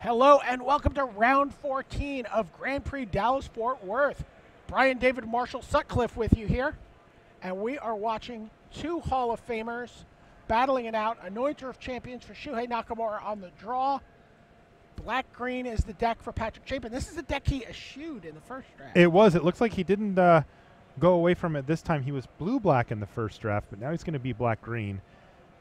Hello and welcome to round 14 of Grand Prix Dallas-Fort Worth. Brian David Marshall Sutcliffe with you here. And we are watching two Hall of Famers battling it out. Anointer of Champions for Shuhei Nakamura on the draw. Black-green is the deck for Patrick Chapin. This is the deck he eschewed in the first draft. It was. It looks like he didn't go away from it this time. He was blue-black in the first draft, but now he's going to be black-green.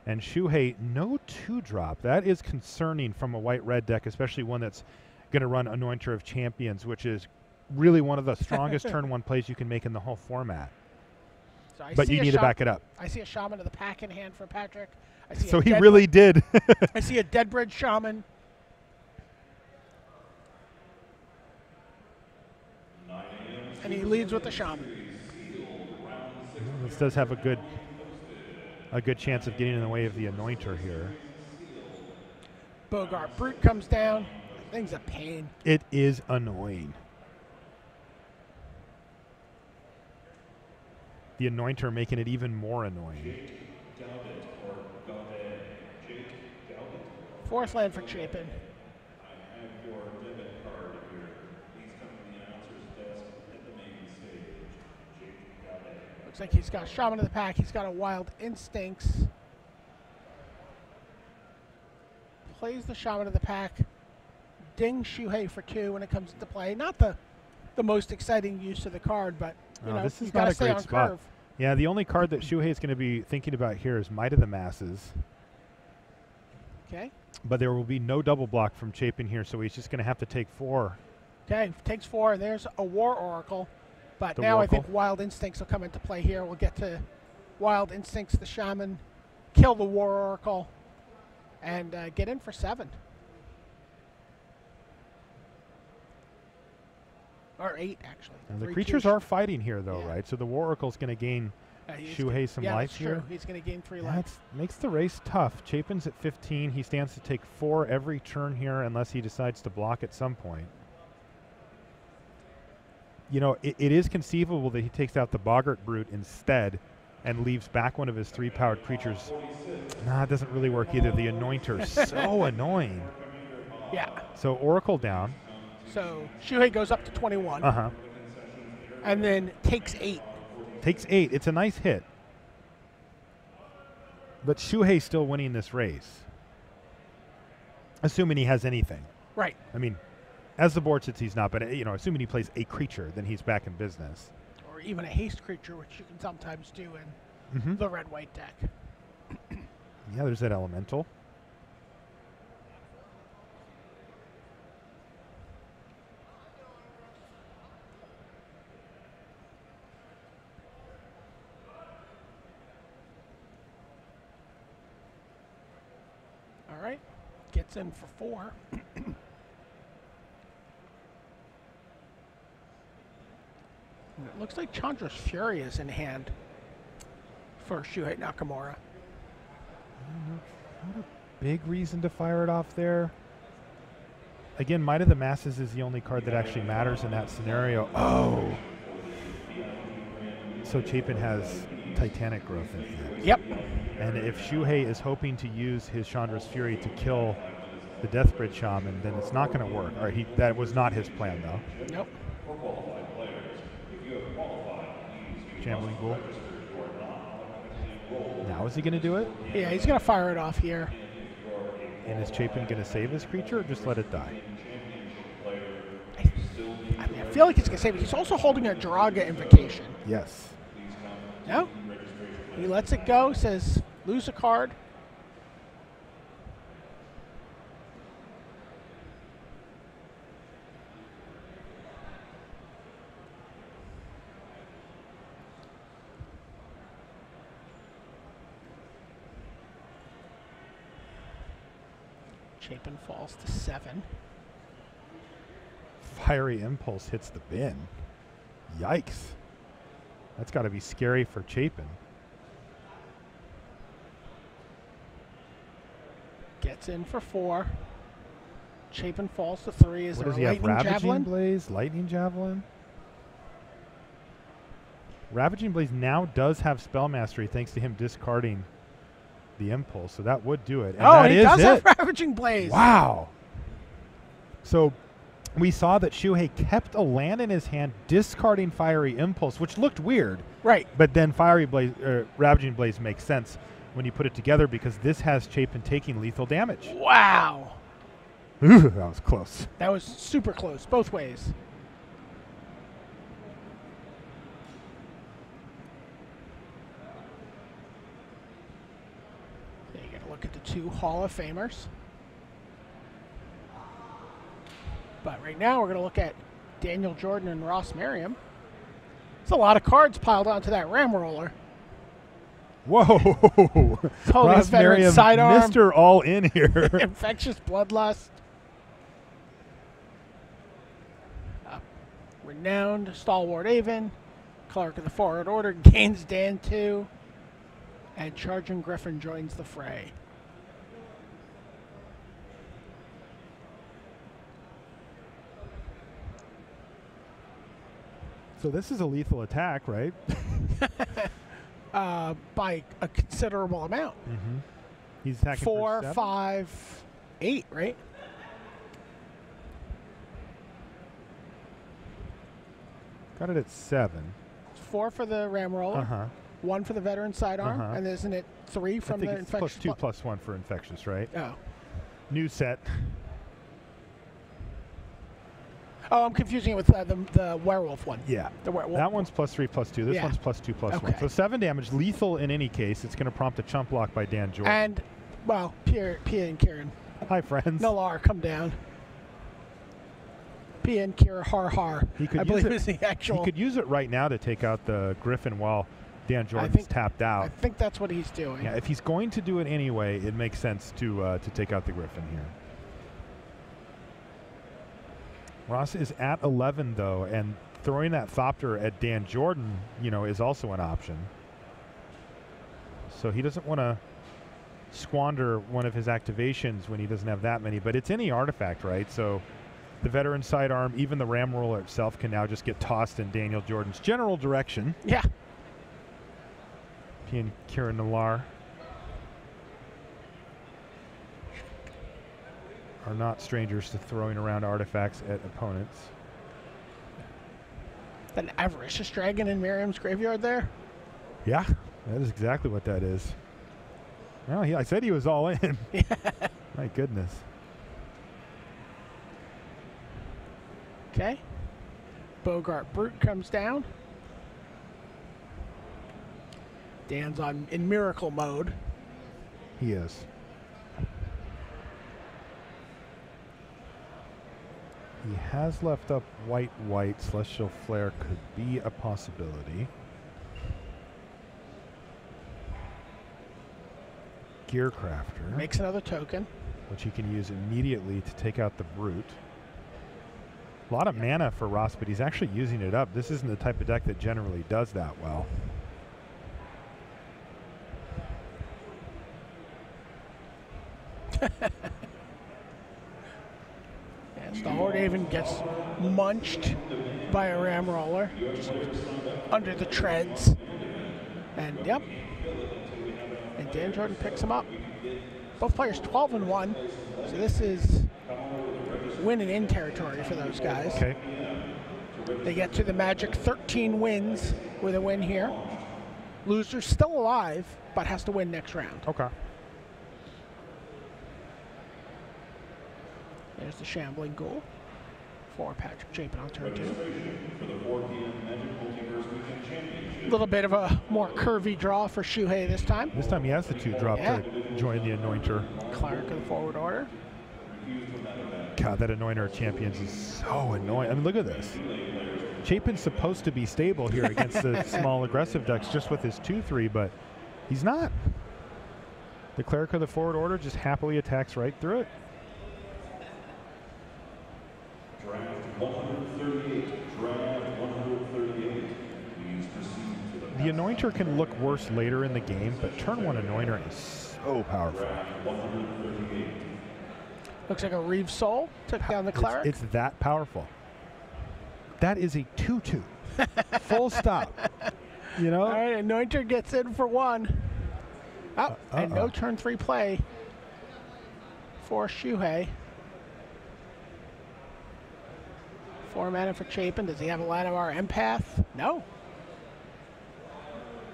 And Shuhei, no 2-drop. That is concerning from a white-red deck, especially one that's going to run Anointer of Champions, which is really one of the strongest turn 1 plays you can make in the whole format. So but you need to back it up. I see a Shaman of the Pack in hand for Patrick. So he really did. I see a Deadbridge Shaman. And he leads with the Shaman. This does have a good chance of getting in the way of the Anointer here. Bogart Brute comes down. That thing's a pain. It is annoying. The Anointer making it even more annoying. Fourth land for Chapin. Looks like he's got Shaman of the Pack. He's got a Wild Instincts. Plays the Shaman of the Pack. Ding Shuhei for 2 when it comes into play. Not the most exciting use of the card, but you know, this is you not gotta a stay great on spot. curve. Yeah, the only card that Shuhei is going to be thinking about here is Might of the Masses. Okay. But there will be no double block from Chapin here, so he's just going to have to take 4. Okay, takes 4, and there's a War Oracle. But The now Oracle. I think Wild Instincts will come into play here. We'll get to Wild Instincts, the Shaman, kill the War Oracle, and get in for 7. Or 8, actually. And the 3 creatures two. are fighting here, though, Yeah. right? So the War Oracle's going to gain Shuhei some life that's here. true. He's going to gain 3 life. That makes the race tough. Chapin's at 15. He stands to take 4 every turn here unless he decides to block at some point. You know, it is conceivable that he takes out the Boggart Brute instead and leaves back one of his 3-powered creatures. Nah, it doesn't really work either. The Anointer's so annoying. Yeah. So Oracle down. So Shuhei goes up to 21. Uh-huh. And then takes 8. Takes 8. It's a nice hit. But Shuhei's still winning this race. Assuming he has anything. Right. I mean, as the board sits, he's not. But, you know, assuming he plays a creature, then he's back in business. Or even a haste creature, which you can sometimes do in the red-white deck. Yeah, there's that elemental. All right. Gets in for 4. It looks like Chandra's Fury is in hand for Shuhei Nakamura. Not a big reason to fire it off there. Again, Might of the Masses is the only card that actually matters in that scenario. Oh! So Chapin has Titanic Growth in hand. Yep. And if Shuhei is hoping to use his Chandra's Fury to kill the Deathbridge Shaman, then it's not going to work. All right, that was not his plan, though. Nope. Shambling Bull. Now is he going to do it? Yeah, he's going to fire it off here. And is Chapin going to save his creature or just let it die? I mean, I feel like he's going to save it. He's also holding a Jiraga Invocation. Yes. No? He lets it go, says, lose a card. Chapin falls to 7. Fiery Impulse hits the bin. Yikes. That's got to be scary for Chapin. Gets in for 4. Chapin falls to 3. Is What there does a he have? Lightning Ravaging Javelin? Blaze? Lightning Javelin? Ravaging Blaze now does have Spell Mastery thanks to him discarding the Impulse, so that would do it. And Oh, that he is does it. have Ravaging Blaze. Wow. So we saw that Shuhei kept a land in his hand, discarding Fiery Impulse, which looked weird. Right. But then Ravaging Blaze makes sense when you put it together because this has Chapin taking lethal damage. Wow. Ooh, that was close. That was super close, both ways. So you get a look at the two Hall of Famers. But right now we're going to look at Daniel Jordan and Ross Merriam. It's a lot of cards piled onto that Ram Roller. Whoa. Holding Ross a veteran Merriam, sidearm. Mr. All In here. Infectious Bloodlust. Renowned Stalwart Avon. Clerk of the Forward Order gains Dan 2. And Charging Griffin joins the fray. So this is a lethal attack, right? By a considerable amount. Mm-hmm. He's attacking 4, for 7? 5, 8, right? Got it at 7. 4 for the Ram Roller. Uh-huh. 1 for the veteran sidearm. Uh-huh. And isn't it 3 from the it's infectious? +2 +1 for infectious, right? Oh. New set. Oh, I'm confusing it with the werewolf one. Yeah. The werewolf. That one's +3 +2. This Yeah. one's +2 +1. Okay. So 7 damage, lethal in any case. It's going to prompt a chump block by Dan Jordan. And, well, Pia and Kieran. Hi, friends. Nalar, come down. Pia and Kira, har har. I believe is the actual. He could use it right now to take out the Griffin while Dan Jordan's tapped out. I think that's what he's doing. Yeah, if he's going to do it anyway, it makes sense to take out the Griffin here. Ross is at 11 though, and throwing that Thopter at Dan Jordan, is also an option. So he doesn't want to squander one of his activations when he doesn't have that many, but it's any artifact, right? So the veteran sidearm, even the Ram Roller itself can now just get tossed in Daniel Jordan's general direction. Yeah. He and Kieran Nalar are not strangers to throwing around artifacts at opponents. An avaricious dragon in Miriam's graveyard there. Yeah, that is exactly what that is. Well, I said he was all in. My goodness. Okay. Bogart Brute comes down. Dan's in miracle mode. He is. He has left up white. Celestial Flare could be a possibility. Gearcrafter. Makes another token. Which he can use immediately to take out the Brute. A lot of mana for Ross, but he's actually using it up. This isn't the type of deck that generally does that well. And Stalwart Avon gets munched by a Ram Roller under the treads. And yep. And Dan Jordan picks him up. Both players 12-1. So this is win and in territory for those guys. Okay. They get to the magic 13 wins with a win here. Loser's still alive, but has to win next round. Okay. There's the Shambling Ghoul for Patrick Chapin on turn 2. A little bit of a more curvy draw for Shuhei this time. This time he has the 2-drop to join the Anointer. Cleric of the Forward Order. God, that Anointer of Champions is so annoying. I mean, look at this. Chapin's supposed to be stable here against the small aggressive decks just with his 2/3, but he's not. The Cleric of the Forward Order just happily attacks right through it. Draft 138. Draft 138. Please proceed to the The Anointer can look worse later in the game, but turn 1 Anointer is so powerful. draft 138. Looks like a Reeve Soul took down the Cleric. It's that powerful. That is a 2/2. Full stop. You know? All right, Anointer gets in for 1. Oh, and no turn 3 play for Shuhei. 4 mana for Chapin. Does he have a Llanowar Empath? No.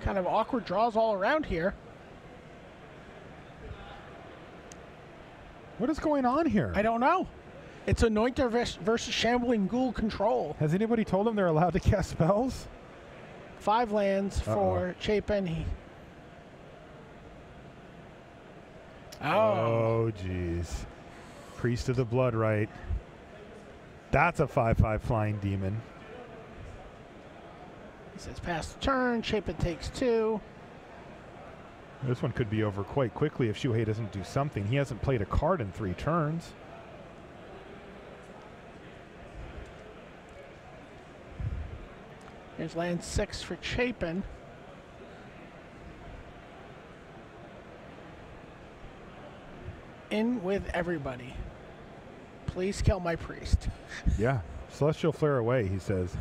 Kind of awkward draws all around here. What is going on here? I don't know. It's Anointer versus Shambling Ghoul control. Has anybody told him they're allowed to cast spells? 5 lands for Chapin. Oh, jeez. Priest of the Blood Right. That's a 5/5 flying demon. He says pass the turn. Chapin takes 2. This one could be over quite quickly if Shuhei doesn't do something. He hasn't played a card in 3 turns. Here's land 6 for Chapin. In with everybody. Please kill my priest. Yeah, Celestial Flare away, he says.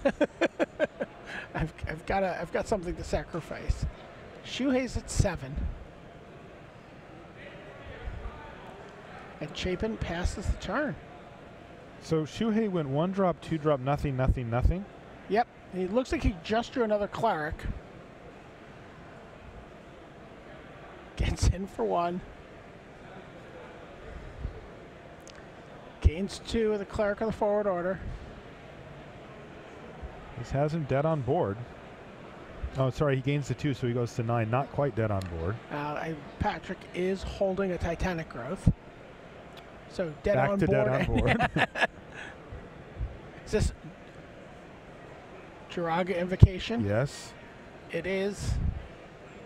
I've got something to sacrifice. Shuhei's at 7. And Chapin passes the turn. So Shuhei went 1 drop, 2 drop, nothing, nothing, nothing. Yep. It looks like he just drew another cleric. Gets in for 1. Gains 2 with the cleric of the forward order. This has him dead on board. Oh, sorry, he gains the 2, so he goes to 9. Not quite dead on board. Patrick is holding a Titanic Growth. So dead Back on to board. dead on board. Is this Jiraga Invocation? Yes. It is.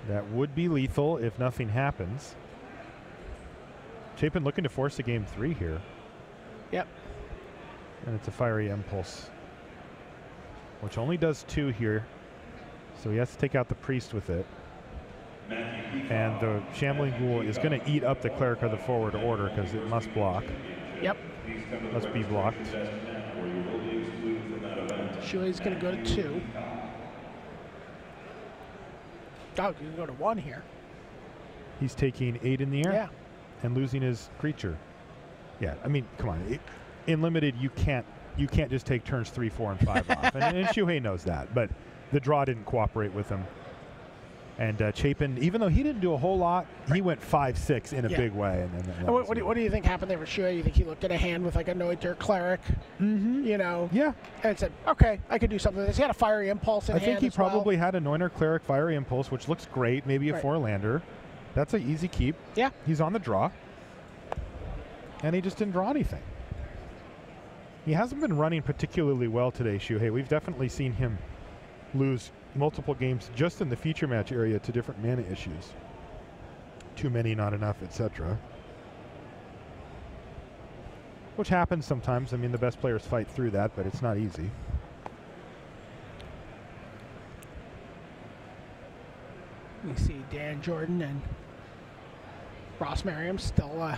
That would be lethal if nothing happens. Chapin looking to force a game 3 here. Yep. And it's a Fiery Impulse, which only does 2 here. So he has to take out the priest with it. And the Shambling Ghoul is going to eat up the Cleric of the forward order because it must block. Yep. Must be blocked. Shuei's going to go to 2. Oh, you can go to 1 here. He's taking 8 in the air. Yeah. And losing his creature. Yeah, I mean, come on. In limited, you can't just take turns 3, 4, and 5 off. And Shuhei knows that, but the draw didn't cooperate with him. And Chapin, even though he didn't do a whole lot, he went 5-6 in a big way. And what do you think happened there for Shuhei? You think he looked at a hand with like a Noiter Cleric? Mm-hmm. You know? Yeah. And said, okay, I could do something with this. He had a Fiery Impulse in hand. I think he as well. probably had a Noiter Cleric Fiery Impulse, which looks great. Maybe a 4-lander. That's an easy keep. Yeah. He's on the draw. And he just didn't draw anything. He hasn't been running particularly well today, Shuhei. We've definitely seen him lose multiple games just in the feature match area to different mana issues. Too many, not enough, etc. Which happens sometimes. I mean, the best players fight through that, but it's not easy. We see Dan Jordan and Ross Merriam still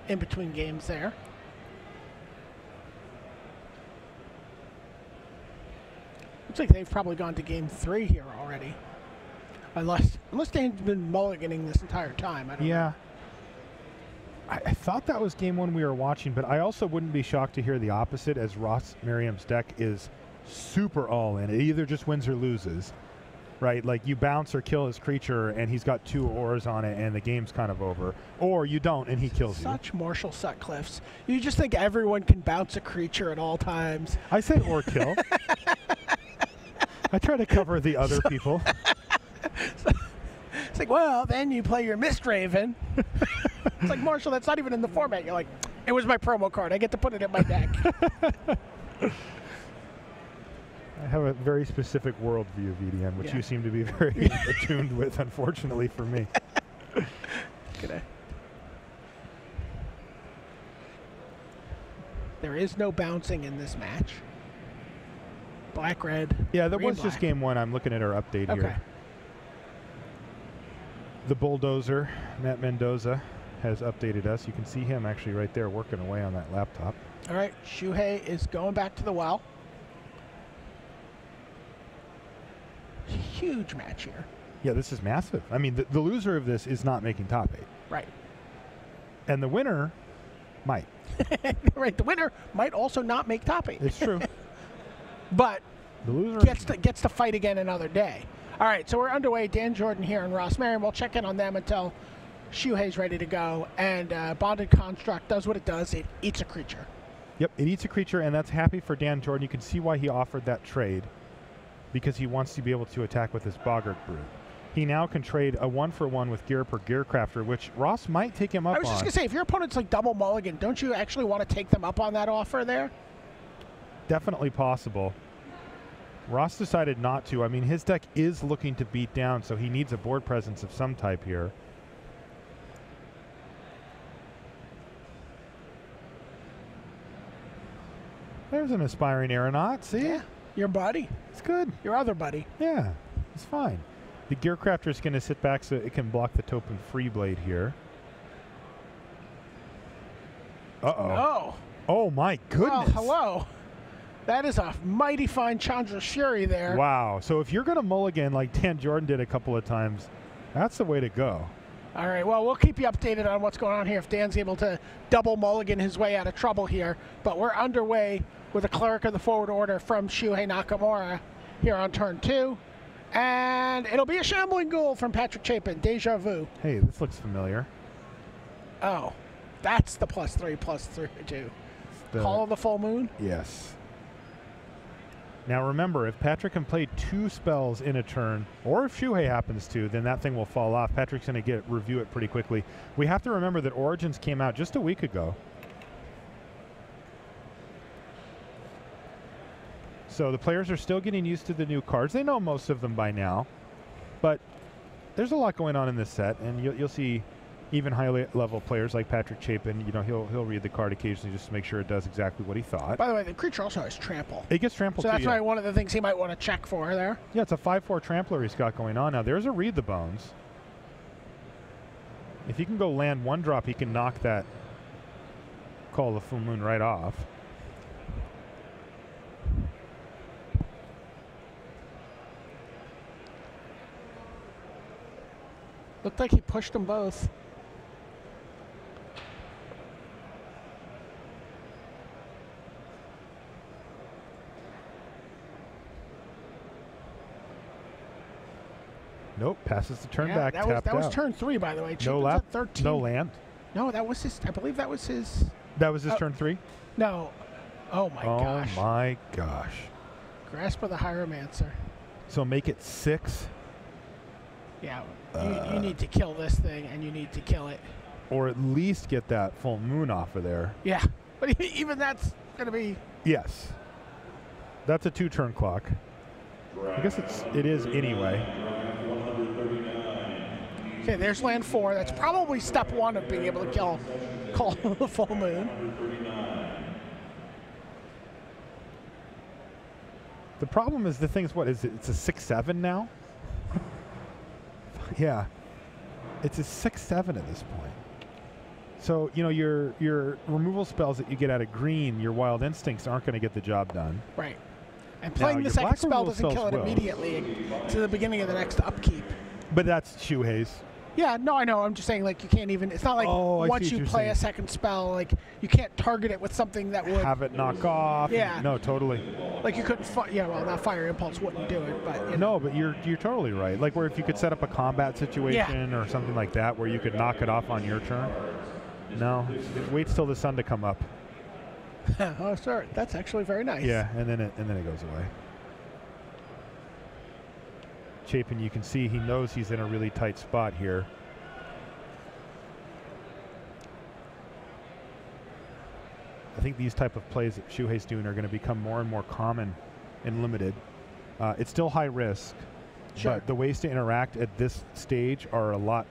in between games there. Looks like they've probably gone to game 3 here already. Unless Dan's been mulliganing this entire time. I don't know. I thought that was game 1 we were watching, but I also wouldn't be shocked to hear the opposite, as Ross Merriam's deck is super all in. It either just wins or loses, right? Like you bounce or kill his creature and he's got 2 ores on it and the game's kind of over. Or you don't and he kills you. Such Marshall Sutcliffes. You just think everyone can bounce a creature at all times. I say or kill. I try to cover the other people. It's like, well, then you play your Mistraven. It's like, Marshall, that's not even in the format. You're like, it was my promo card. I get to put it in my deck. I have a very specific worldview of EDM, which you seem to be very attuned with, unfortunately for me. G'day. There is no bouncing in this match. Black, red. Yeah, that green, was just black. game 1. I'm looking at our update here. The bulldozer, Matt Mendoza, has updated us. You can see him actually right there working away on that laptop. All right, Shuhei is going back to the well. Huge match here. Yeah, this is massive. I mean, the loser of this is not making top 8. Right. And the winner might. Right, the winner might also not make top 8. It's true. but The loser gets to fight again another day. All right, so we're underway. Dan Jordan here and Ross Marion. We'll check in on them until Shuhei's ready to go. And Bonded Construct does what it does. It eats a creature. Yep, it eats a creature, and that's happy for Dan Jordan. You can see why he offered that trade, because he wants to be able to attack with his Boggart Brute. He now can trade a 1-for-1 with Gear per Gearcrafter, which Ross might take him up on. I was just going to say, if your opponent's like double mulligan, don't you actually want to take them up on that offer there? Definitely possible. Ross decided not to. I mean, his deck is looking to beat down, so he needs a board presence of some type here. There's an Aspiring Aeronaut, see? Yeah, your buddy. It's good. Your other buddy. Yeah, it's fine. The Gearcrafter is going to sit back so it can block the Topin Freeblade here. Uh-oh. Oh. Oh, my goodness. Well, hello. That is a mighty fine Chandra Fury there. Wow. So if you're going to mulligan like Dan Jordan did a couple of times, that's the way to go. All right, well, we'll keep you updated on what's going on here if Dan's able to double mulligan his way out of trouble here. But we're underway with a Cleric of the Forward Order from Shuhei Nakamura here on turn 2. And it'll be a Shambling Ghoul from Patrick Chapin, Deja Vu. Hey, this looks familiar. Oh, that's the +3/+3/2. Call of the Full Moon? Yes. Now remember, if Patrick can play 2 spells in a turn, or if Shuhei happens to, then that thing will fall off. Patrick's going to review it pretty quickly. We have to remember that Origins came out just a week ago. So the players are still getting used to the new cards. They know most of them by now, but there's a lot going on in this set, and you'll see even high-level players like Patrick Chapin. You know, he'll read the card occasionally just to make sure it does exactly what he thought. By the way, the creature also has trample. It gets trampled, so too. that's why one of the things he might want to check for there. Yeah, it's a 5/4 trampler he's got going on now. There's a Read the Bones. If he can go land 1-drop, he can knock that Call of the Full Moon right off. Looked like he pushed them both. Nope, passes the turn back, that tapped was out. turn 3, by the way. No Chapin's lap, at 13. no land. No, that was his. I believe that was his. That was his turn 3? No. Oh my gosh. Oh my gosh. Grasp of the Hieromancer. So make it 6. Yeah, you need to kill this thing, and you need to kill it. Or at least get that Full Moon off of there. Yeah, but even that's going to be... Yes. That's a 2-turn clock. I guess it is anyway. Okay, there's land 4. That's probably step 1 of being able to kill Call of the Full Moon. The problem is the thing's what is it? It's a 6/7 now? Yeah. It's a 6/7 at this point. So, you know, your removal spells that you get out of green, your Wild Instincts aren't going to get the job done. Right. And playing the second spell doesn't kill it immediately to the beginning of the next upkeep. But that's Shuhei's. Yeah, no, I know. I'm just saying, like, you can't even... It's not like once you play a second spell, like, you can't target it with something that would... Have it knock off. Yeah. No, totally. Like, you couldn't... Yeah, well, not Fire Impulse wouldn't do it, but... No, but you're totally right. Like, where if you could set up a combat situation or something like that where you could knock it off on your turn. No. It waits till the sun to come up. Oh, sorry. That's actually very nice. Yeah, and then it goes away. Chapin, you can see he knows he's in a really tight spot here. I think these type of plays that Shuhei's doing are going to become more and more common and limited. It's still high risk, but the ways to interact at this stage are a lot.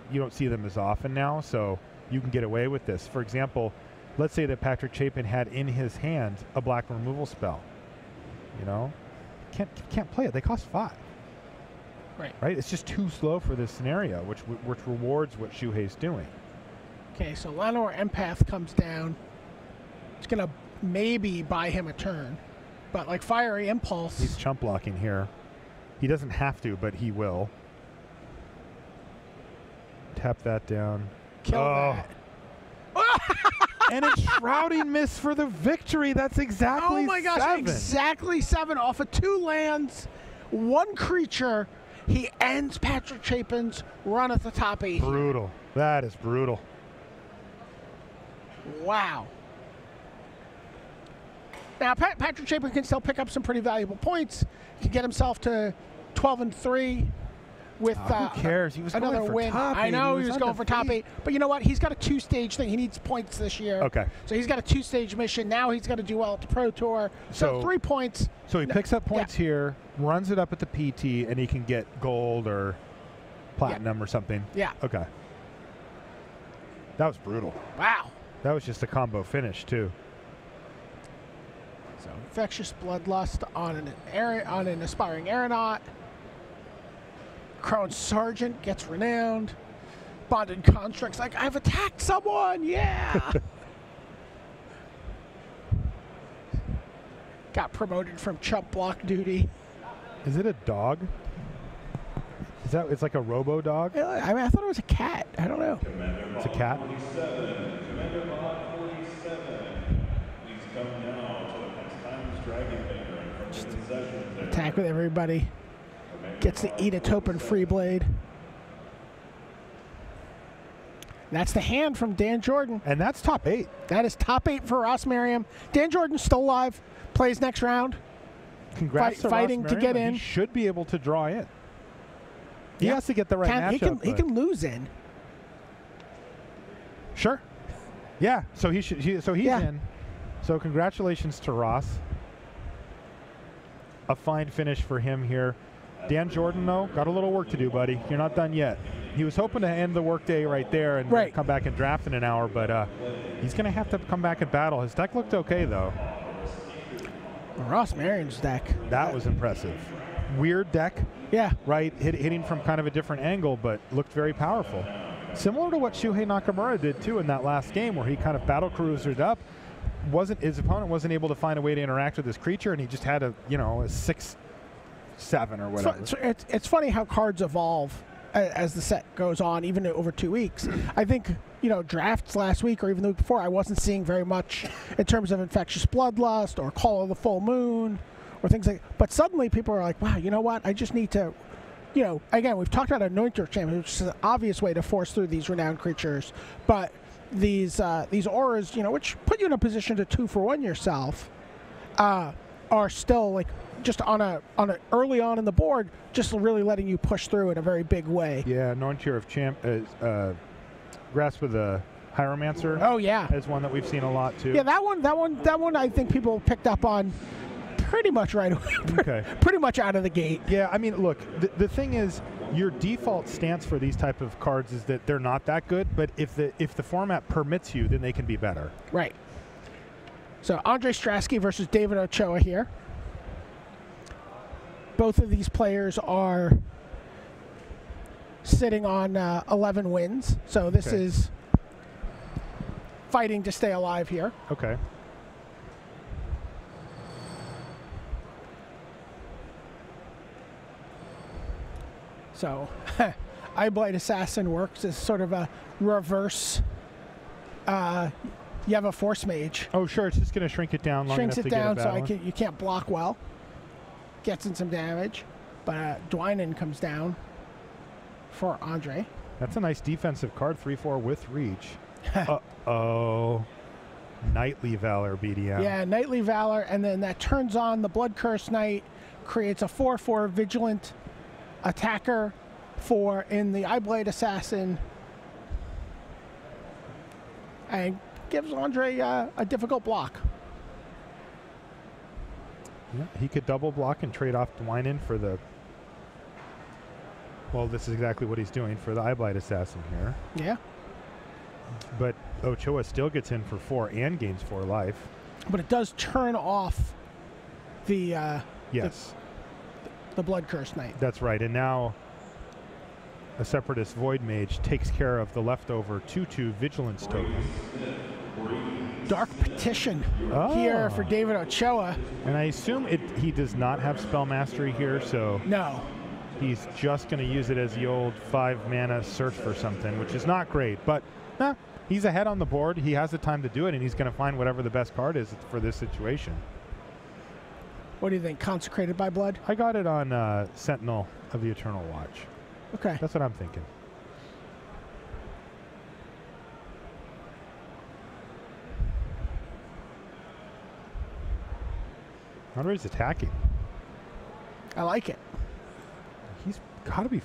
You don't see them as often now, so you can get away with this. For example, let's say that Patrick Chapin had in his hand a black removal spell. You know, can't play it. They cost 5. Right. It's just too slow for this scenario, which rewards what Shuhei's doing. Okay, so Lanor Empath comes down. It's gonna maybe buy him a turn, but like Fiery Impulse. He's chump blocking here. He doesn't have to, but he will. Tap that down. Kill that. And it's Shrouding Miss for the victory. That's exactly Oh my gosh, 7. exactly 7 off of 2 lands, 1 creature. He ends Patrick Chapin's run at the top 8. Brutal. That is brutal. Wow. Now, Patrick Chapin can still pick up some pretty valuable points. He can get himself to 12-3 with who cares? He was another going for win. top 8. I know he was going for top 8. But you know what? He's got a 2-stage thing. He needs points this year. Okay. So he's got a 2-stage mission. Now he's got to do well at the Pro Tour. So 3 points. So he picks up points here, runs it up at the PT, and he can get gold or platinum or something. Yeah. Okay. That was brutal. Wow. That was just a combo finish, too. So Infectious Bloodlust on an Aspiring Aeronaut. Crone Sergeant gets renowned. Bonded Construct's like, I've attacked someone, yeah! Got promoted from chump block duty. Is it a dog? Is that? It's like a robo dog? I mean, I thought it was a cat. I don't know. It's a cat? Commander Mod 47. Please come now to the Pastimes Dragon Maker and from the concession there. Attack with everybody. Gets the Edatopen Freeblade. That's the hand from Dan Jordan. And that's top 8. That is top 8 for Ross Merriam. Dan Jordan's still alive. Plays next round. Congrats to fighting Ross to Merriam, get and in. He should be able to draw in. He Yep. has to get the right matchup. He can lose in. Sure. Yeah. So he's Yeah. in. So congratulations to Ross. A fine finish for him here. Dan Jordan, though, got a little work to do, buddy. You're not done yet. He was hoping to end the workday right there and Right. come back and draft in an hour, but he's going to have to come back and battle. His deck looked okay, though. Ross Merriam's deck. That was impressive. Weird deck, Yeah. right? Hitting from kind of a different angle, but looked very powerful. Similar to what Shuhei Nakamura did, too, in that last game where he kind of battle cruisered up. His opponent wasn't able to find a way to interact with his creature, and he just had a 6/7 or whatever. It's funny how cards evolve as the set goes on, even over 2 weeks. I think, drafts last week or even the week before, I wasn't seeing very much in terms of Infectious Bloodlust or Call of the Full Moon or things like that. But suddenly people are like, wow, you know what? I just need to, again, we've talked about Anointer Champion, which is an obvious way to force through these renowned creatures. But these auras, which put you in a position to 2-for-1 yourself, are still like just on a early on in the board, just really letting you push through in a very big way. Yeah, Anointer of Grasp of the Hieromancer. Oh yeah, is one that we've seen a lot too. Yeah, that one I think people picked up on pretty much right away. Okay. Pretty much out of the gate. Yeah, I mean, look, the thing is, your default stance for these type of cards is that they're not that good, but if the format permits you, then they can be better. Right. So Andre Strasky versus David Ochoa here. Both of these players are sitting on 11 wins, so this is fighting to stay alive here. Okay. So Eyeblight Assassin works as sort of a reverse. You have a Force Mage. Oh, sure. It's just going to shrink it down long enough to get a Shrinks it down battle. so you can't block well. Gets in some damage, but Dwynen comes down for Andre. That's a nice defensive card, 3/4 with reach. Uh-oh. Knightly Valor BDM. Yeah, Knightly Valor, and then that turns on the Blood Curse Knight, creates a 4/4 Vigilant attacker in the Eyeblight Assassin, and gives Andre a difficult block. Yeah, he could double block and trade off Dwynen for the... Well, this is exactly what he's doing for the Eyeblight Assassin here. Yeah. But Ochoa still gets in for 4 and gains 4 life. But it does turn off the Yes. the Blood Curse Knight. That's right. And now a Separatist Void Mage takes care of the leftover 2/2 Vigilance token. Dark Petition here for David Ochoa. And I assume he does not have Spell Mastery here, so No. he's just going to use it as the old 5 mana search for something, which is not great. But He's ahead on the board. He has the time to do it, and he's going to find whatever the best card is for this situation. What do you think? Consecrated by Blood? I got it on Sentinel of the Eternal Watch. Okay. That's what I'm thinking. Andre's attacking. I like it. He's got to be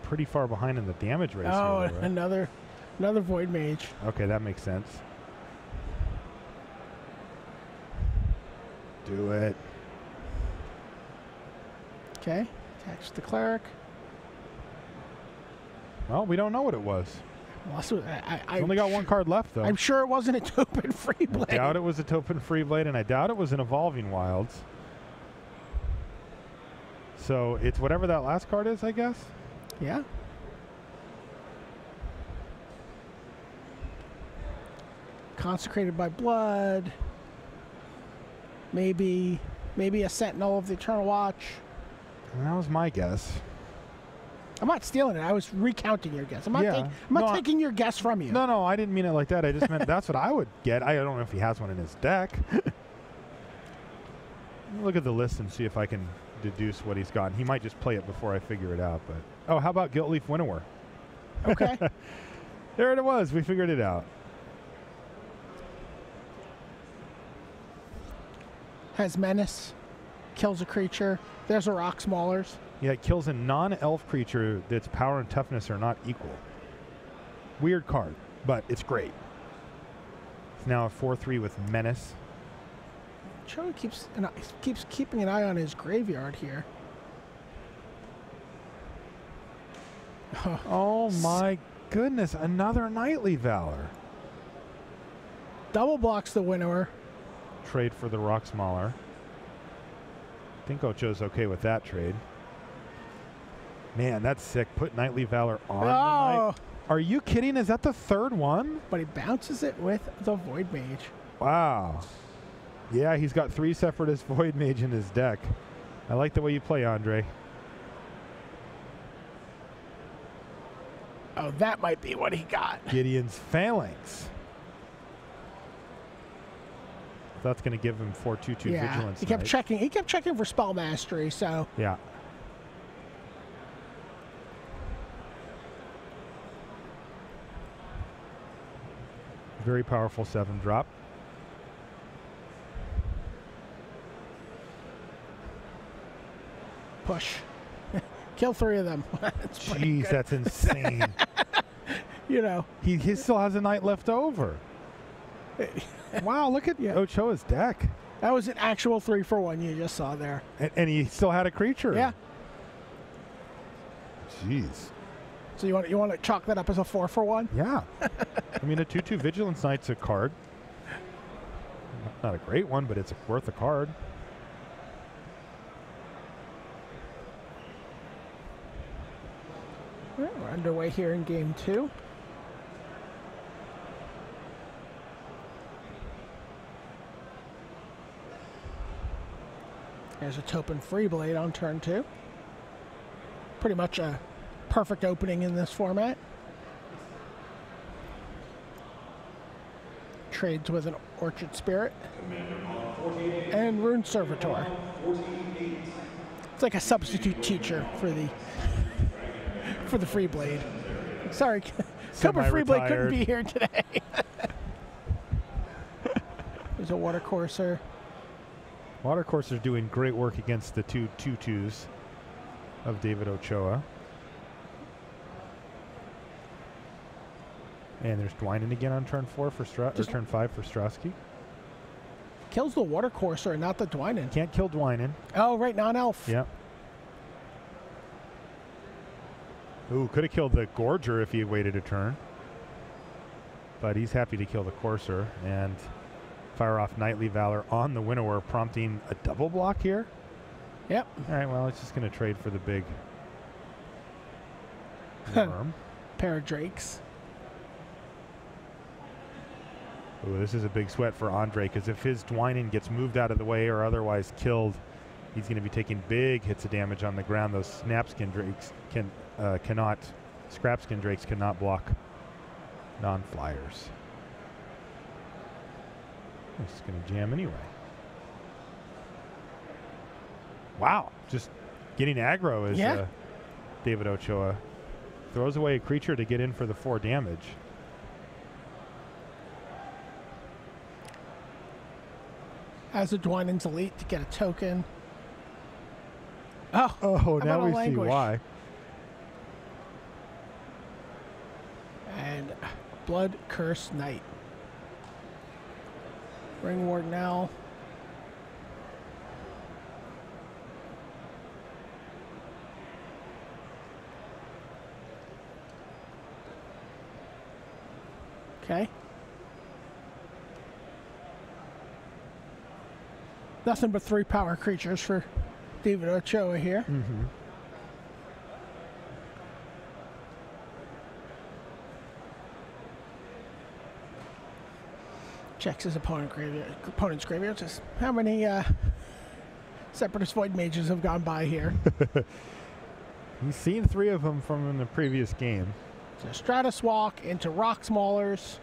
pretty far behind in the damage ratio. Oh, right? another Void Mage. Okay, that makes sense. Do it. Okay. Attach the Cleric. Well, we don't know what it was. Well, He's only got one card left, though. I'm sure it wasn't a Topin Free Blade. I doubt it was a Topin Free Blade, and I doubt it was an Evolving Wilds. So it's whatever that last card is, I guess? Yeah. Consecrated by Blood. Maybe a Sentinel of the Eternal Watch. And that was my guess. I'm not stealing it. I was recounting your guess. I'm not, Yeah. I'm not taking your guess from you. No, I didn't mean it like that. I just meant that's what I would get. I don't know if he has one in his deck. Look at the list and see if I can deduce what he's got. He might just play it before I figure it out. But oh, how about Guiltleaf Winnower? Okay. There it was. We figured it out. Has Menace. Kills a creature. There's a Rock Maulers. Yeah, it kills a non-elf creature that's power and toughness are not equal. Weird card, but it's great. It's now a 4/3 with Menace. Joey keeps keeping an eye on his graveyard here. Oh my goodness, another Knightly Valor. Double blocks the Winnower. Trade for the Rock Smaller. I think Ocho's okay with that trade. Man, that's sick. Put Knightly Valor on the Knight. Are you kidding? Is that the third one? But he bounces it with the Void Mage. Wow. Yeah, he's got 3 Separatist Void Mage in his deck. I like the way you play, Andre. Oh, that might be what he got. Gideon's Phalanx. That's going to give him 4/2/2 Vigilance. He kept Knight. checking. He kept checking for Spell Mastery. So Yeah. Very powerful 7-drop. push. Kill 3 of them. Jeez, that's insane. You know. He still has a Knight left over. Wow, look at Ochoa's deck. That was an actual 3-for-1 you just saw there. And he still had a creature. Yeah. Jeez. So you want to chalk that up as a 4-for-1? Yeah. I mean, a 2/2 Vigilance Knight's a card. Not a great one, but it's worth a card. Well, we're underway here in game 2. There's a Topin Free Blade on turn 2. Pretty much a perfect opening in this format. Trades with an Orchard Spirit and Rune Servitor. It's like a substitute teacher for the Free Blade. Sorry, Topin Free Blade couldn't be here today. There's a Water Courser. Water Courser's doing great work against the 2/2/2s of David Ochoa. And there's Dwynen again on turn 4 for turn 5 for Strasky. Kills the Water Courser and not the Dwynen. Can't kill Dwynen. Oh, right, non-elf. Yep. Ooh, could have killed the Gorger if he had waited a turn. But he's happy to kill the Courser and fire off Knightly Valor on the Winnower, prompting a double block here. Yep. All right, well, it's just going to trade for the big worm. Pair of Drakes. Ooh, this is a big sweat for Andre, because if his Dwynen gets moved out of the way or otherwise killed, he's going to be taking big hits of damage on the ground. Those Snapskin Drakes Scrapskin Drakes cannot block non-flyers. It's going to jam anyway. Wow. Just getting aggro is David Ochoa. Throws away a creature to get in for the 4 damage. As a Dwynen's Elite to get a token. Oh, now we see why. And Blood Curse Knight. Ringward now. Okay. Nothing but 3 power creatures for David Ochoa here. Mm-hmm. Checks his opponent's graveyard. Just how many Separatist Void Mages have gone by here? He's seen 3 of them from in the previous game. So Stratus Walk into Rock Maulers.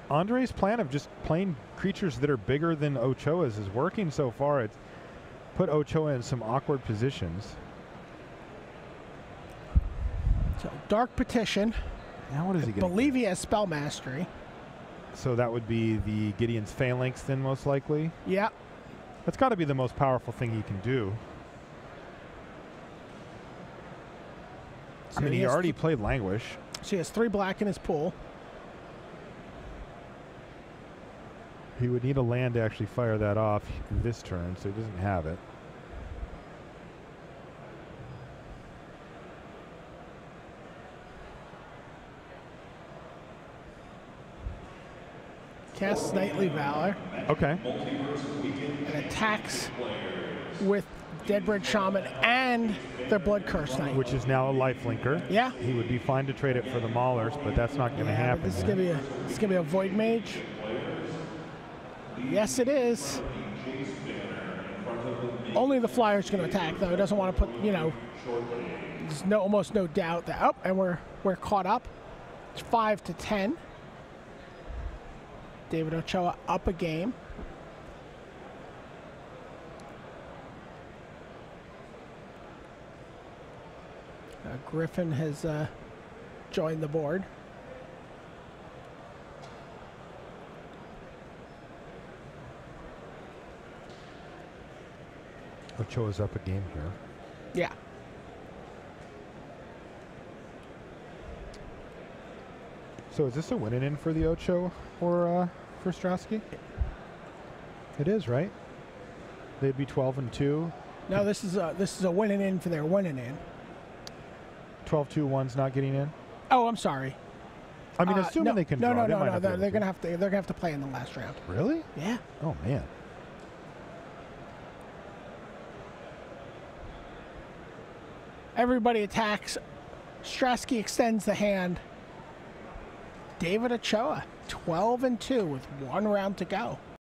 Andre's plan of just playing creatures that are bigger than Ochoa's is working so far. It's put Ochoa in some awkward positions. So Dark Petition. Now what is he I going to believe he has Spell Mastery. So that would be the Gideon's Phalanx then, most likely? Yeah. That's got to be the most powerful thing he can do. So I mean, he already played Languish. So he has 3 black in his pool. He would need a land to actually fire that off this turn, so he doesn't have it. Casts Knightly Valor. Okay. And attacks with Deadbridge Shaman and their Blood Curse Knight. Which is now a lifelinker. Yeah. He would be fine to trade it for the Maulers, but that's not going to happen. This is gonna be a Void Mage. Yes, it is. Only the Flyer's going to attack, though. He doesn't want to put, you know, there's almost no doubt that. Oh, and we're caught up. It's 5-10. David Ochoa up a game. Griffin has joined the board. Ochoa's up a game here. Yeah. So is this a win and in for the Ocho or for Strasky? It is, right? They'd be 12-2. No, this is a win and in for their win and in. 12-2-1's not getting in. Oh, I'm sorry. I mean, assuming they can draw. No. They're gonna have to play in the last round. Really? Yeah. Oh man. Everybody attacks. Strasky extends the hand. David Ochoa, 12-2 with 1 round to go.